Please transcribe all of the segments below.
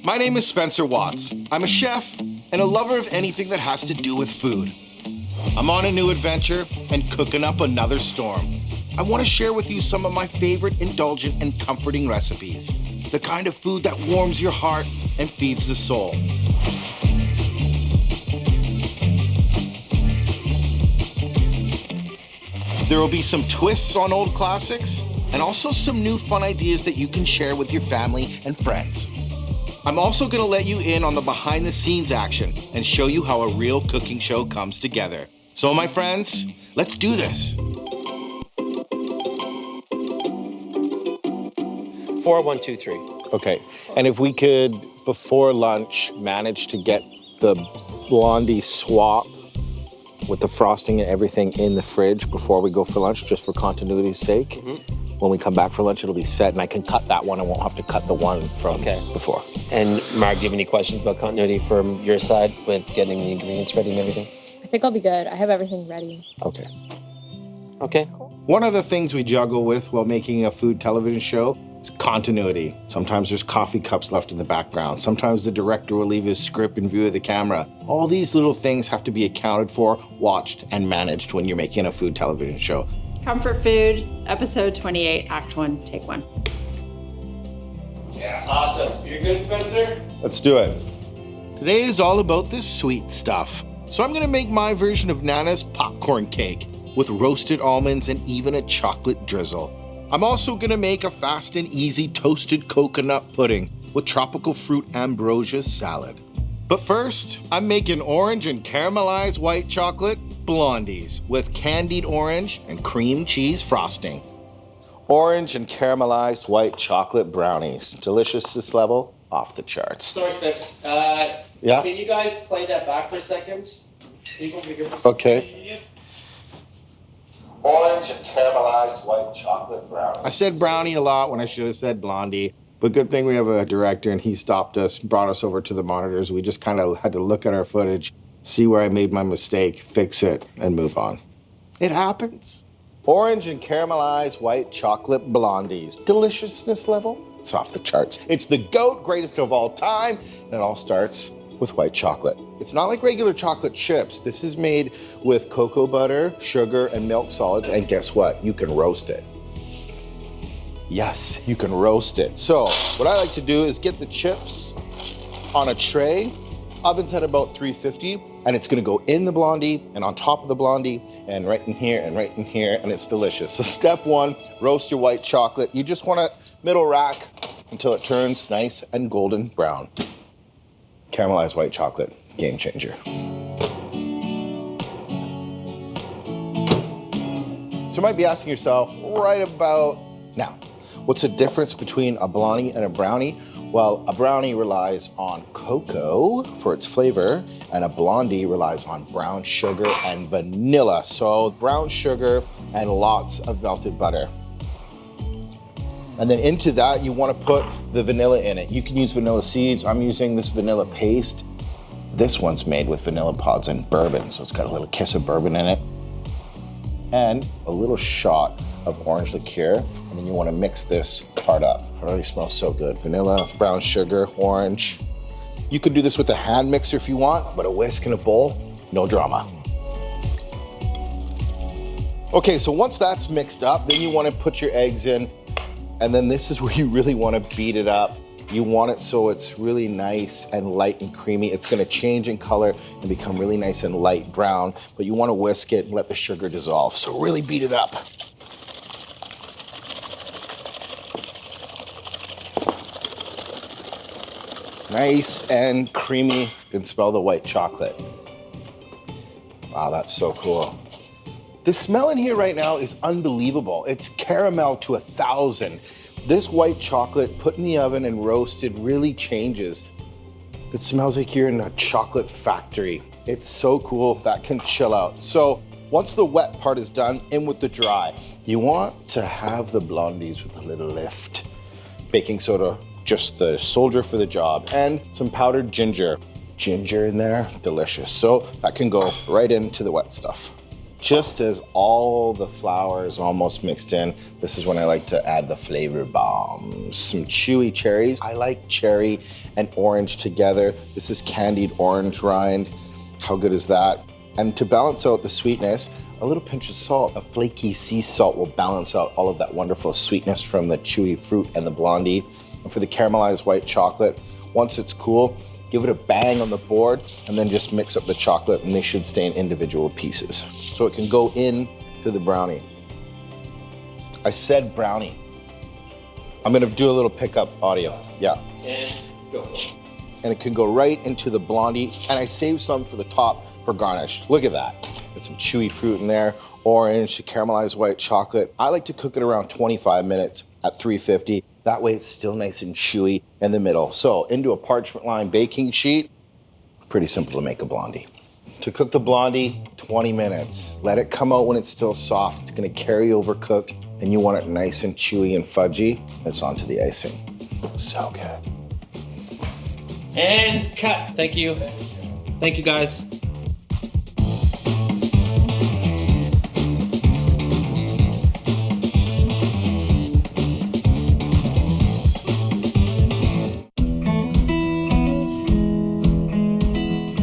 My name is Spencer Watts. I'm a chef and a lover of anything that has to do with food. I'm on a new adventure and cooking up another storm. I want to share with you some of my favorite indulgent and comforting recipes. The kind of food that warms your heart and feeds the soul. There will be some twists on old classics and also some new fun ideas that you can share with your family and friends. I'm also going to let you in on the behind the scenes action and show you how a real cooking show comes together. So my friends, let's do this. 4, 1, 2, 3. Okay, and if we could, before lunch, manage to get the Blondie swap with the frosting and everything in the fridge before we go for lunch, just for continuity's sake. Mm-hmm. When we come back for lunch, it'll be set, and I can cut that one. I won't have to cut the one from before. And Mark, do you have any questions about continuity from your side with getting the ingredients ready and everything? I think I'll be good. I have everything ready. Okay. Okay. One of the things we juggle with while making a food television show is continuity. Sometimes there's coffee cups left in the background. Sometimes the director will leave his script in view of the camera. All these little things have to be accounted for, watched, and managed when you're making a food television show. Comfort Food, episode 28, act 1, take 1. Yeah, awesome. You're good, Spencer? Let's do it. Today is all about this sweet stuff. So I'm gonna make my version of Nana's popcorn cake with roasted almonds and even a chocolate drizzle. I'm also gonna make a fast and easy toasted coconut pudding with tropical fruit ambrosia salad. But first, I'm making orange and caramelized white chocolate Blondies with candied orange and cream cheese frosting. Orange and caramelized white chocolate brownies. Deliciousness level off the charts. Sorry, Spence. Yeah? Can you guys play that back for a second? Okay. Orange and caramelized white chocolate brownies. I said brownie a lot when I should have said Blondie. But good thing we have a director and he stopped us, brought us over to the monitors. We just kind of had to look at our footage, see where I made my mistake, fix it, and move on. It happens. Orange and caramelized white chocolate Blondies. Deliciousness level, it's off the charts. It's the GOAT, greatest of all time, and it all starts with white chocolate. It's not like regular chocolate chips. This is made with cocoa butter, sugar, and milk solids, and guess what? You can roast it. Yes, you can roast it. So what I like to do is get the chips on a tray, oven's at about 350, and it's gonna go in the Blondie and on top of the Blondie and right in here and right in here, and it's delicious. So step 1, roast your white chocolate. You just wanna middle rack until it turns nice and golden brown. Caramelized white chocolate, game changer. So you might be asking yourself, right about now, what's the difference between a Blondie and a brownie? Well, a brownie relies on cocoa for its flavor, and a Blondie relies on brown sugar and vanilla. So brown sugar and lots of melted butter. And then into that, you want to put the vanilla in it. You can use vanilla seeds. I'm using this vanilla paste. This one's made with vanilla pods and bourbon, so it's got a little kiss of bourbon in it. And a little shot of orange liqueur, and then you want to mix this part up. It already smells so good. Vanilla, brown sugar, orange. You could do this with a hand mixer if you want, but a whisk in a bowl, no drama. Okay, so once that's mixed up, then you want to put your eggs in, and then this is where you really want to beat it up. You want it so it's really nice and light and creamy. It's gonna change in color and become really nice and light brown, but you wanna whisk it and let the sugar dissolve. So really beat it up. Nice and creamy. You can smell the white chocolate. Wow, that's so cool. The smell in here right now is unbelievable. It's caramel to 1,000. This white chocolate put in the oven and roasted really changes. It smells like you're in a chocolate factory. It's so cool. That can chill out. So once the wet part is done, in with the dry. You want to have the Blondies with a little lift. Baking soda, just the soldier for the job, and some powdered ginger. Ginger in there, delicious. So that can go right into the wet stuff. Just as all the flour is almost mixed in, this is when I like to add the flavor bombs. Some chewy cherries. I like cherry and orange together. This is candied orange rind. How good is that? And to balance out the sweetness, a little pinch of salt. A flaky sea salt will balance out all of that wonderful sweetness from the chewy fruit and the Blondie. And for the caramelized white chocolate, once it's cool, give it a bang on the board and then just mix up the chocolate and they should stay in individual pieces. So it can go in to the brownie. I said brownie. I'm gonna do a little pickup audio. Yeah. And go. And it can go right into the Blondie. And I saved some for the top for garnish. Look at that. Got some chewy fruit in there, orange, caramelized white chocolate. I like to cook it around 25 minutes at 350. That way it's still nice and chewy in the middle. So into a parchment lined baking sheet, pretty simple to make a Blondie. To cook the Blondie, 20 minutes. Let it come out when it's still soft. It's gonna carry over cook and you want it nice and chewy and fudgy. It's onto the icing. So good. And cut. Thank you. Thank you, guys.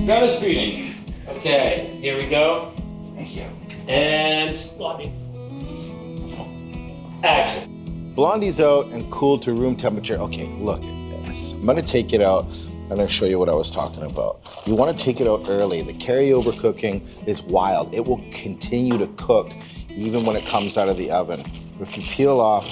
Done is feeding. Okay, here we go. Thank you. And Blondie. Action. Blondie's out and cooled to room temperature. Okay, look at this. I'm gonna take it out. I'm gonna show you what I was talking about. You wanna take it out early. The carryover cooking is wild. It will continue to cook even when it comes out of the oven. If you peel off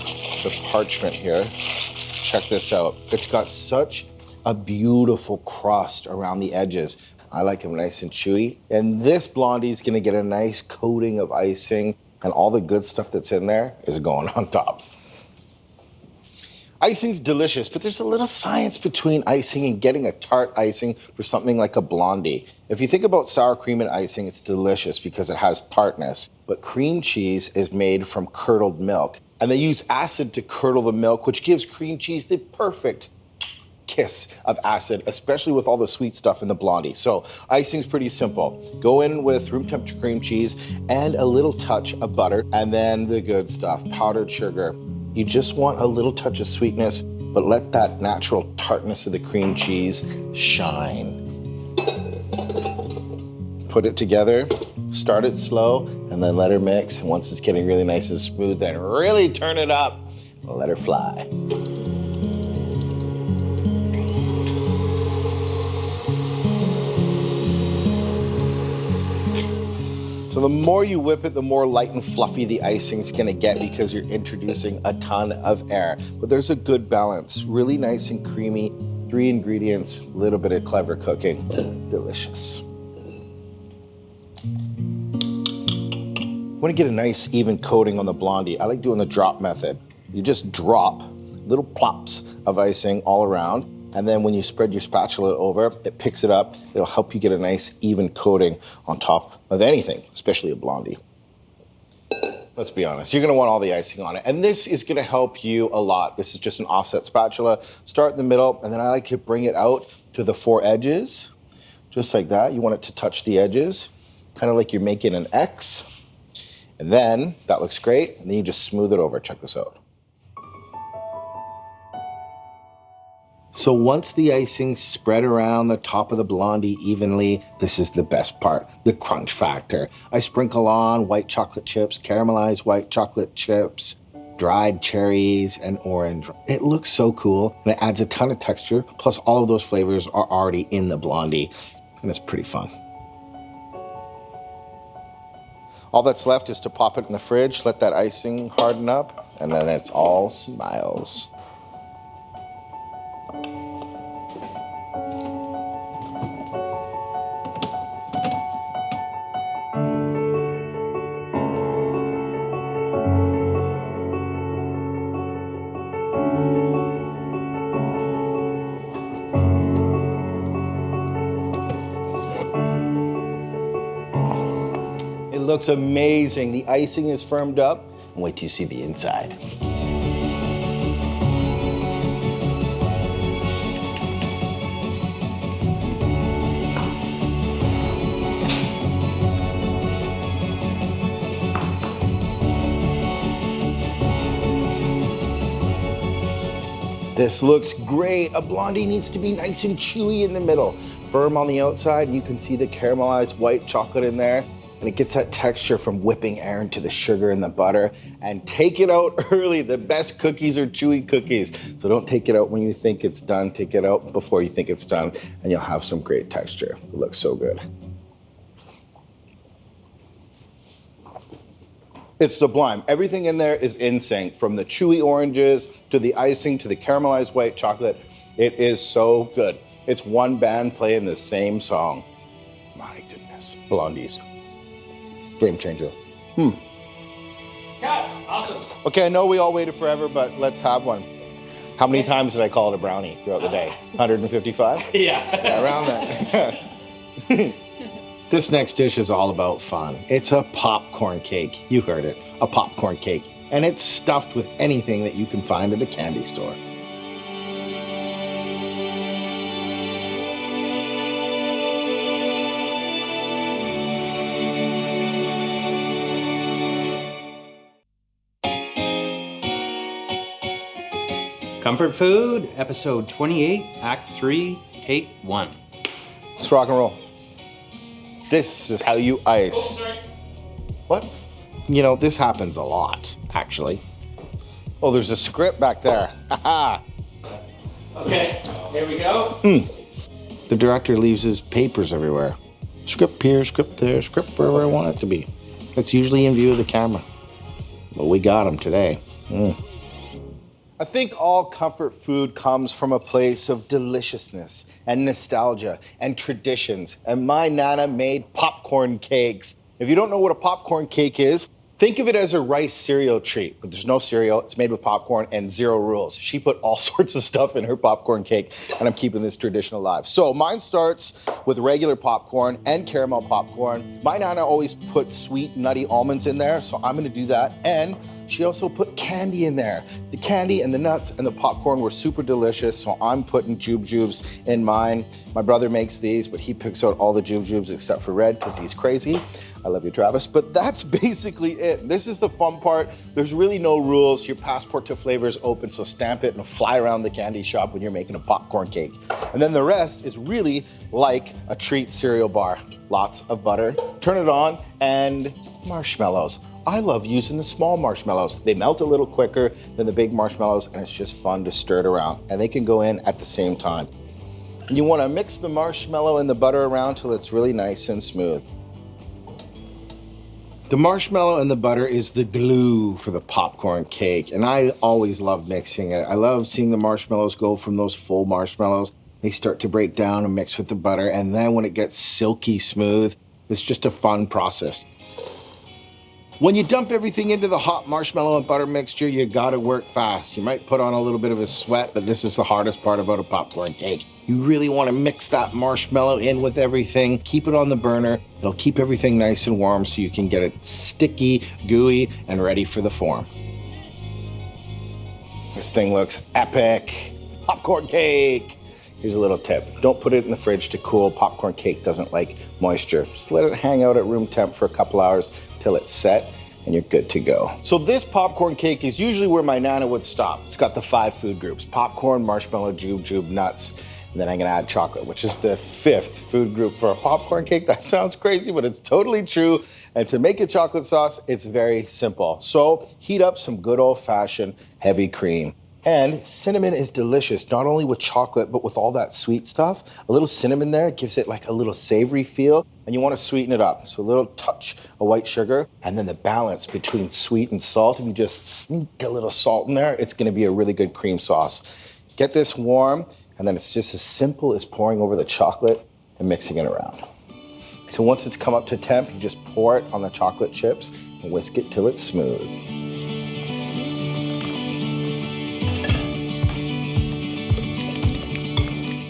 the parchment here, check this out. It's got such a beautiful crust around the edges. I like them nice and chewy. And this Blondie is gonna get a nice coating of icing and all the good stuff that's in there is going on top. Icing's delicious, but there's a little science between icing and getting a tart icing for something like a Blondie. If you think about sour cream and icing, it's delicious because it has tartness. But cream cheese is made from curdled milk. And they use acid to curdle the milk, which gives cream cheese the perfect kiss of acid, especially with all the sweet stuff in the Blondie. So icing's pretty simple. Go in with room temperature cream cheese and a little touch of butter, and then the good stuff, powdered sugar. You just want a little touch of sweetness, but let that natural tartness of the cream cheese shine. Put it together, start it slow, and then let her mix. And once it's getting really nice and smooth, then really turn it up and let her fly. So the more you whip it, the more light and fluffy the icing's gonna get because you're introducing a ton of air. But there's a good balance, really nice and creamy, 3 ingredients, a little bit of clever cooking, delicious. Want to get a nice even coating on the Blondie. I like doing the drop method. You just drop little plops of icing all around. And then when you spread your spatula over, it picks it up. It'll help you get a nice even coating on top of anything, especially a Blondie. Let's be honest, you're gonna want all the icing on it. And this is gonna help you a lot. This is just an offset spatula. Start in the middle, and then I like to bring it out to the 4 edges, just like that. You want it to touch the edges, kind of like you're making an X. And then, that looks great, and then you just smooth it over. Check this out. So once the icing's spread around the top of the Blondie evenly, this is the best part, the crunch factor. I sprinkle on white chocolate chips, caramelized white chocolate chips, dried cherries, and orange. It looks so cool, and it adds a ton of texture, plus all of those flavors are already in the Blondie, and it's pretty fun. All that's left is to pop it in the fridge, let that icing harden up, and then it's all smiles. It looks amazing. The icing is firmed up. And wait till you see the inside. This looks great. A Blondie needs to be nice and chewy in the middle, firm on the outside, and you can see the caramelized white chocolate in there. And it gets that texture from whipping air into the sugar and the butter. And take it out early. The best cookies are chewy cookies. So don't take it out when you think it's done. Take it out before you think it's done, and you'll have some great texture. It looks so good. It's sublime. Everything in there is in sync, from the chewy oranges to the icing to the caramelized white chocolate. It is so good. It's one band playing the same song. My goodness, Blondies. Game changer. Awesome. Okay, I know we all waited forever, but let's have one. How many times did I call it a brownie throughout the day? 155? Yeah. Around that. This next dish is all about fun. It's a popcorn cake. You heard it, a popcorn cake. And it's stuffed with anything that you can find at a candy store. Comfort Food, episode 28, Act 3, Take 1. Let's rock and roll. This is how you ice. What? You know, this happens a lot, actually. Oh, there's a script back there. Haha. Okay, here we go. The director leaves his papers everywhere. Script here, script there, script wherever I want it to be. It's usually in view of the camera. But we got him today. I think all comfort food comes from a place of deliciousness and nostalgia and traditions. And my Nana made popcorn cakes. If you don't know what a popcorn cake is, think of it as a rice cereal treat, but there's no cereal. It's made with popcorn and zero rules. She put all sorts of stuff in her popcorn cake, and I'm keeping this tradition alive. So mine starts with regular popcorn and caramel popcorn. My Nana always put sweet, nutty almonds in there, so I'm gonna do that. And she also put candy in there. The candy and the nuts and the popcorn were super delicious, so I'm putting jubes in mine. My brother makes these, but he picks out all the jubes except for red because he's crazy. I love you, Travis. But that's basically it. This is the fun part. There's really no rules. Your passport to flavor is open, so stamp it and fly around the candy shop when you're making a popcorn cake. And then the rest is really like a treat cereal bar. Lots of butter, turn it on, and marshmallows. I love using the small marshmallows. They melt a little quicker than the big marshmallows, and it's just fun to stir it around. And they can go in at the same time. And you wanna mix the marshmallow and the butter around till it's really nice and smooth. The marshmallow and the butter is the glue for the popcorn cake, and I always love mixing it. I love seeing the marshmallows go from those full marshmallows. They start to break down and mix with the butter, and then when it gets silky smooth, it's just a fun process. When you dump everything into the hot marshmallow and butter mixture, you gotta work fast. You might put on a little bit of a sweat, but this is the hardest part about a popcorn cake. You really wanna mix that marshmallow in with everything, keep it on the burner. It'll keep everything nice and warm so you can get it sticky, gooey, and ready for the form. This thing looks epic. Popcorn cake. Here's a little tip. Don't put it in the fridge to cool. Popcorn cake doesn't like moisture. Just let it hang out at room temp for a couple hours till it's set and you're good to go. So this popcorn cake is usually where my Nana would stop. It's got the 5 food groups: popcorn, marshmallow, jube, nuts, and then I'm gonna add chocolate, which is the 5th food group for a popcorn cake. That sounds crazy, but it's totally true. And to make a chocolate sauce, it's very simple. So heat up some good old-fashioned heavy cream. And cinnamon is delicious, not only with chocolate, but with all that sweet stuff. A little cinnamon there gives it like a little savory feel, and you wanna sweeten it up. So a little touch of white sugar, and then the balance between sweet and salt. If you just sneak a little salt in there, it's gonna be a really good cream sauce. Get this warm, and then it's just as simple as pouring over the chocolate and mixing it around. So once it's come up to temp, you just pour it on the chocolate chips and whisk it till it's smooth.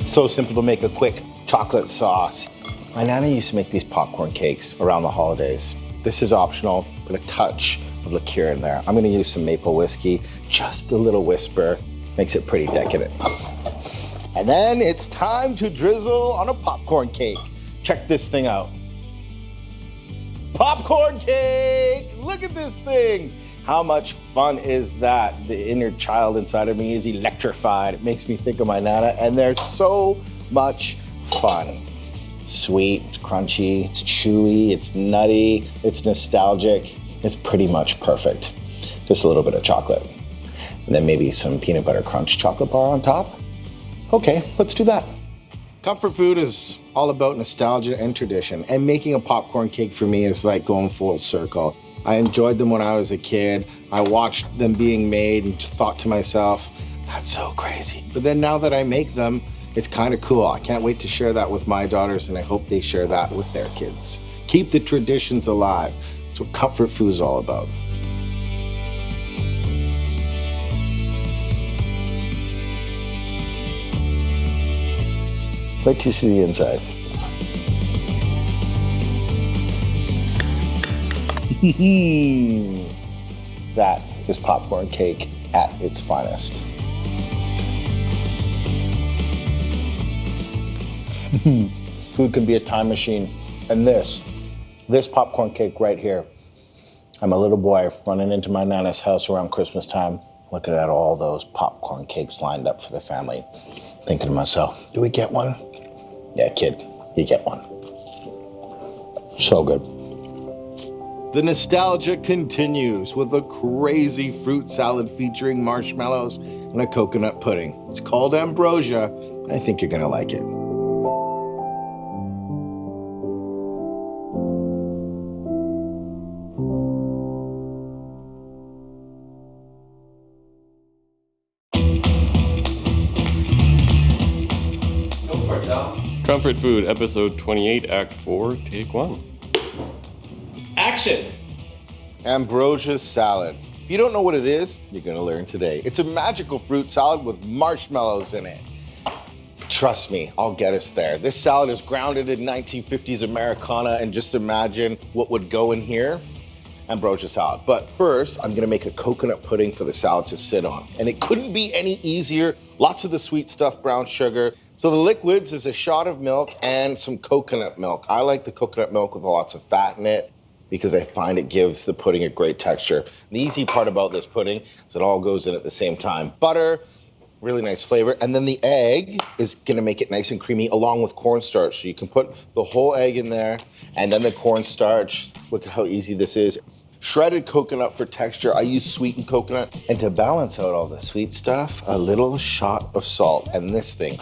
So simple to make a quick chocolate sauce. My Nana used to make these popcorn cakes around the holidays. This is optional, put a touch of liqueur in there. I'm gonna use some maple whiskey, just a little whisper, makes it pretty decadent. And then it's time to drizzle on a popcorn cake. Check this thing out. Popcorn cake, look at this thing. How much fun is that? The inner child inside of me is electrified. It makes me think of my Nana, and they're so much fun. Sweet, it's crunchy, it's chewy, it's nutty, it's nostalgic. It's pretty much perfect. Just a little bit of chocolate. And then maybe some peanut butter crunch chocolate bar on top. Okay, let's do that. Comfort food is all about nostalgia and tradition, and making a popcorn cake for me is like going full circle. I enjoyed them when I was a kid. I watched them being made and thought to myself, that's so crazy. But then now that I make them, it's kind of cool. I can't wait to share that with my daughters, and I hope they share that with their kids. Keep the traditions alive. That's what comfort food is all about. Wait till you see the inside. That is popcorn cake at its finest. Food can be a time machine. And this popcorn cake right here. I'm a little boy running into my Nana's house around Christmas time, looking at all those popcorn cakes lined up for the family, thinking to myself, do we get one? Yeah, kid, you get one. So good. The nostalgia continues with a crazy fruit salad featuring marshmallows and a coconut pudding. It's called Ambrosia, and I think you're gonna like it. Comfort Food, Episode 28, Act 4, Take 1. Action! Ambrosia salad. If you don't know what it is, you're gonna learn today. It's a magical fruit salad with marshmallows in it. Trust me, I'll get us there. This salad is grounded in 1950s Americana, and just imagine what would go in here. Ambrosia salad. But first, I'm gonna make a coconut pudding for the salad to sit on. And it couldn't be any easier. Lots of the sweet stuff, brown sugar. So the liquids is a shot of milk and some coconut milk. I like the coconut milk with lots of fat in it because I find it gives the pudding a great texture. The easy part about this pudding is it all goes in at the same time. Butter, really nice flavor. And then the egg is gonna make it nice and creamy along with cornstarch. So you can put the whole egg in there and then the cornstarch. Look at how easy this is. Shredded coconut for texture. I use sweetened coconut. And to balance out all the sweet stuff, a little shot of salt. And this thing,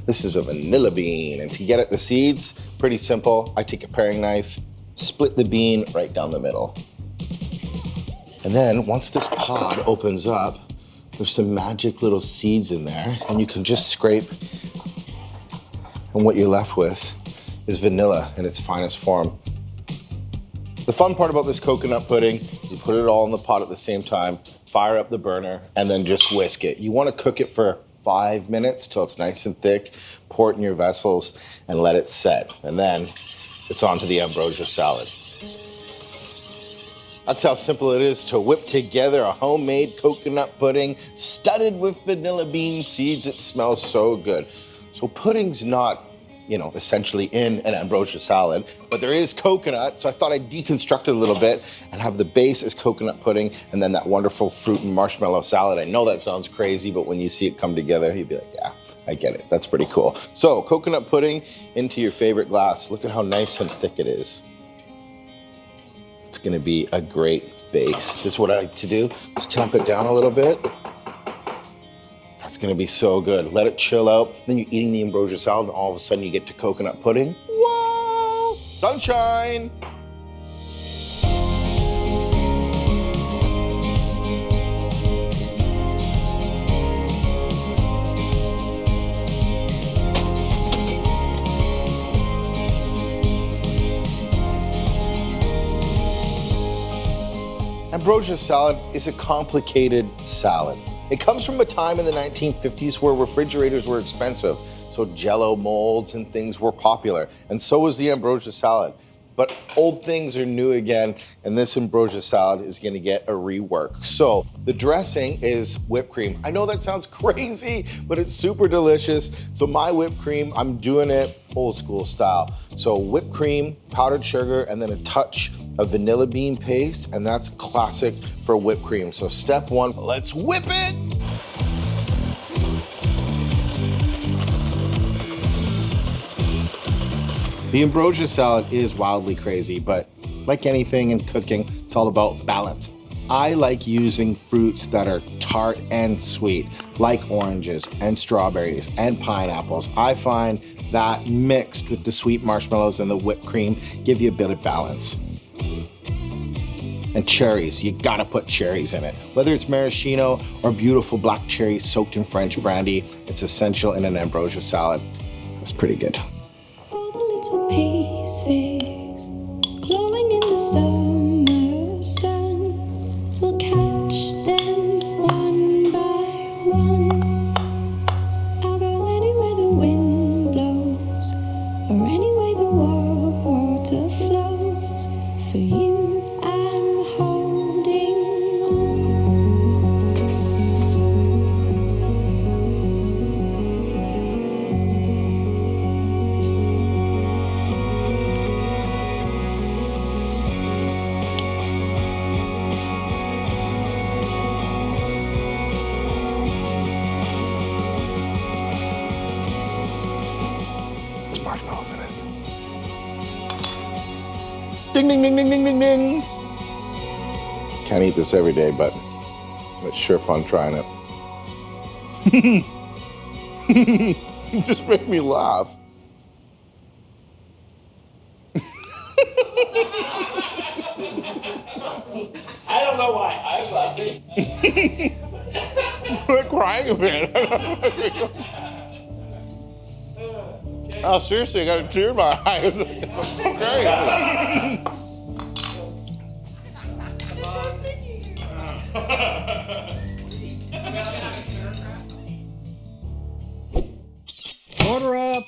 this is a vanilla bean. And to get at the seeds, pretty simple. I take a paring knife, split the bean right down the middle. And then once this pod opens up, there's some magic little seeds in there, and you can just scrape. And what you're left with is vanilla in its finest form. The fun part about this coconut pudding, you put it all in the pot at the same time, fire up the burner, and then just whisk it. You want to cook it for 5 minutes till it's nice and thick, pour it in your vessels, and let it set. And then it's on to the ambrosia salad. That's how simple it is to whip together a homemade coconut pudding studded with vanilla bean seeds. It smells so good. So pudding's not, essentially in an ambrosia salad, but there is coconut, so I thought I'd deconstruct it a little bit and have the base as coconut pudding and then that wonderful fruit and marshmallow salad. I know that sounds crazy, but when you see it come together, you'd be like, yeah, I get it. That's pretty cool. So coconut pudding into your favorite glass. Look at how nice and thick it is. It's gonna be a great base. This is what I like to do, just tamp it down a little bit. That's gonna be so good. Let it chill out. Then you're eating the ambrosia salad and all of a sudden you get to coconut pudding. Whoa, sunshine. Ambrosia salad is a complicated salad. It comes from a time in the 1950s where refrigerators were expensive, so Jell-O molds and things were popular, and so was the ambrosia salad. But old things are new again, and this ambrosia salad is gonna get a rework. So the dressing is whipped cream. I know that sounds crazy, but it's super delicious. So my whipped cream, I'm doing it old school style. So whipped cream, powdered sugar, and then a touch a vanilla bean paste, and that's classic for whipped cream. So step one, let's whip it. The ambrosia salad is wildly crazy, but like anything in cooking, it's all about balance. I like using fruits that are tart and sweet, like oranges and strawberries and pineapples. I find that mixed with the sweet marshmallows and the whipped cream give you a bit of balance. And cherries, you gotta put cherries in it. Whether it's maraschino or beautiful black cherries soaked in French brandy, it's essential in an ambrosia salad. That's pretty good. All the little pieces glowing in the summer sun, we'll catch them one by one. I'll go anywhere the wind blows, or any way the water flows. For you, I'm holding on. It's marshmallows in it. Ding, ding, ding, ding, ding, ding, ding. Can't eat this every day, but it's sure fun trying it. You just make me laugh. I don't know why I'm laughing. We're crying a bit. Oh, seriously, I got a tear in my eyes. Okay. Order up.